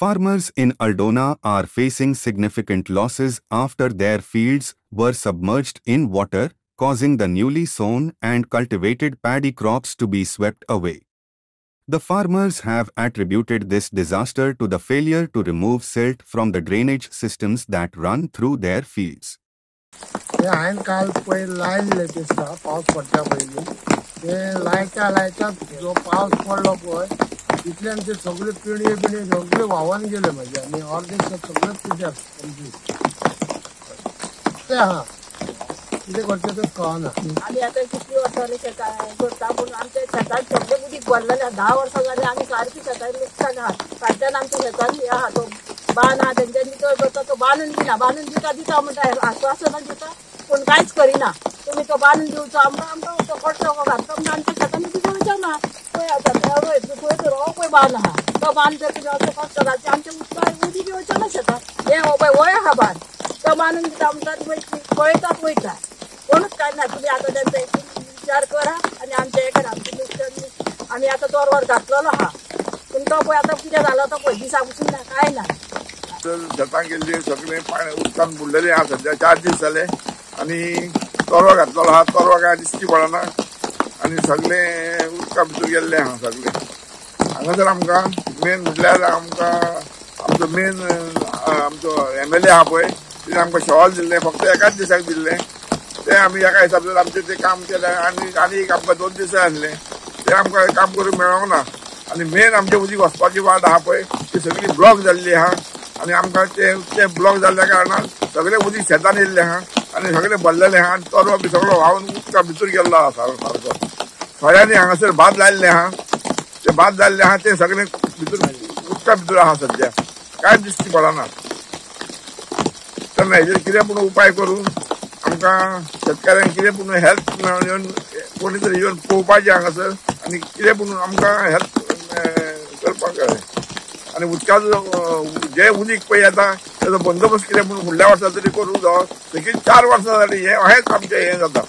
Farmers in Aldona are facing significant losses after their fields were submerged in water, causing the newly sown and cultivated paddy crops to be swept away. The farmers have attributed this disaster to the failure to remove silt from the drainage systems that run through their fields. हांवें काल पळय लायल्ले दिसता पावस पडटा पयलीं ते लायता जो पावस पडलो पळय तितल्यान ते सगळे पिणये सगळे व्हांवून गेले म्हाजे आनी अर्दे सगळे पिड्यार ते हा कितें करचें तें कळना. आमी आतां कितलीं वर्सां शेतां करता पूण आमच्या शेतान सगळें उदीक भरलेलें 10 वर्सां जालीं आमी सारकी शेतान नुकसान आहा. फाटल्यान आमच्या शेतान हे आहा तो बांद आहा तेंच्यांनी तो करता तो बांदून दिता म्हणटा आश्वासनां दिता पूण कांयच करिना. तुमी तो बांदून दिवचो आमकां तो खर्चो घालता म्हणून आमच्या शेतान कितें विचारना. पळय आतां पळय तो पळय बांद आहा तो बांद जर तुमी असो खर्चो घालचे आमच्या उदकाक उदीक येवचें ना शेतान. हे हो पळय वय आहा बांद तो बांदून दिता म्हणटा पळयतात वयता कोणूच काय ना. तुम्ही आता त्यांचा विचार करा आणि आमच्या हेका आम्ही आता तोरवर घातलेलो आहा पूण तो पळय आतां कितें जालो तो पळय दिसा पसून ना काय ना. शेतां गेल्ली सगळे पाणी उदकान बुडलेले आहा सध्या 4 दीस जाले आनी तोरवा घातलेलो आहा. तोरवा काय दिसची पडना आनी सगळे उदका भितर गेल्ले आहा सगळे. हांगासर आमकां मेन म्हटल्यार आमकां आमचो मेन आमचो MLA आहा पळय तिणें आमकां शॉल दिल्लें फक्त एकाच दिसाक दिल्लें ते आमी एका हिसाबान आमचें तें काम केलें आनी आमकां 2 दीस आसले ते आमकां काम करूंक मेळोंक ना. आनी मेन आमचें उदीक वचपाची वाट आहा पळय ती सगळी ब्लॉक जाल्ली आहा आनी आमकां ते ब्लॉक जाल्ल्या कारणान सगळें उदीक शेतान येयल्लें आहा आनी सगळें भरलेलें आहा आनी तोरवा बी सगळो व्हांवून उदका भितर गेल्लो आहा सारको. थोड्यांनी हांगासर भात लायल्लें आहा ते भात जाल्लें आहा ते सगळें भितर उदका भितर आहा सध्या कांय दिश्टी पडना. तेन्ना हेजेर कितें पूण उपाय करून आमकां शेतकाऱ्यांक कितें पूण हेल्प येवन कोणी तरी येवन पळोवपाचें हांगासर आनी कितें पूण आमकां हेल्प करपाक जाय. आनी उदकाचो जे उदीक पळय येता तेजो बंदोबस्त कितें पूण फुडल्या वर्सा तरी करूंक जावो. देखीक 4 वर्सां जालीं हें अशेंच आमचें हें जाता.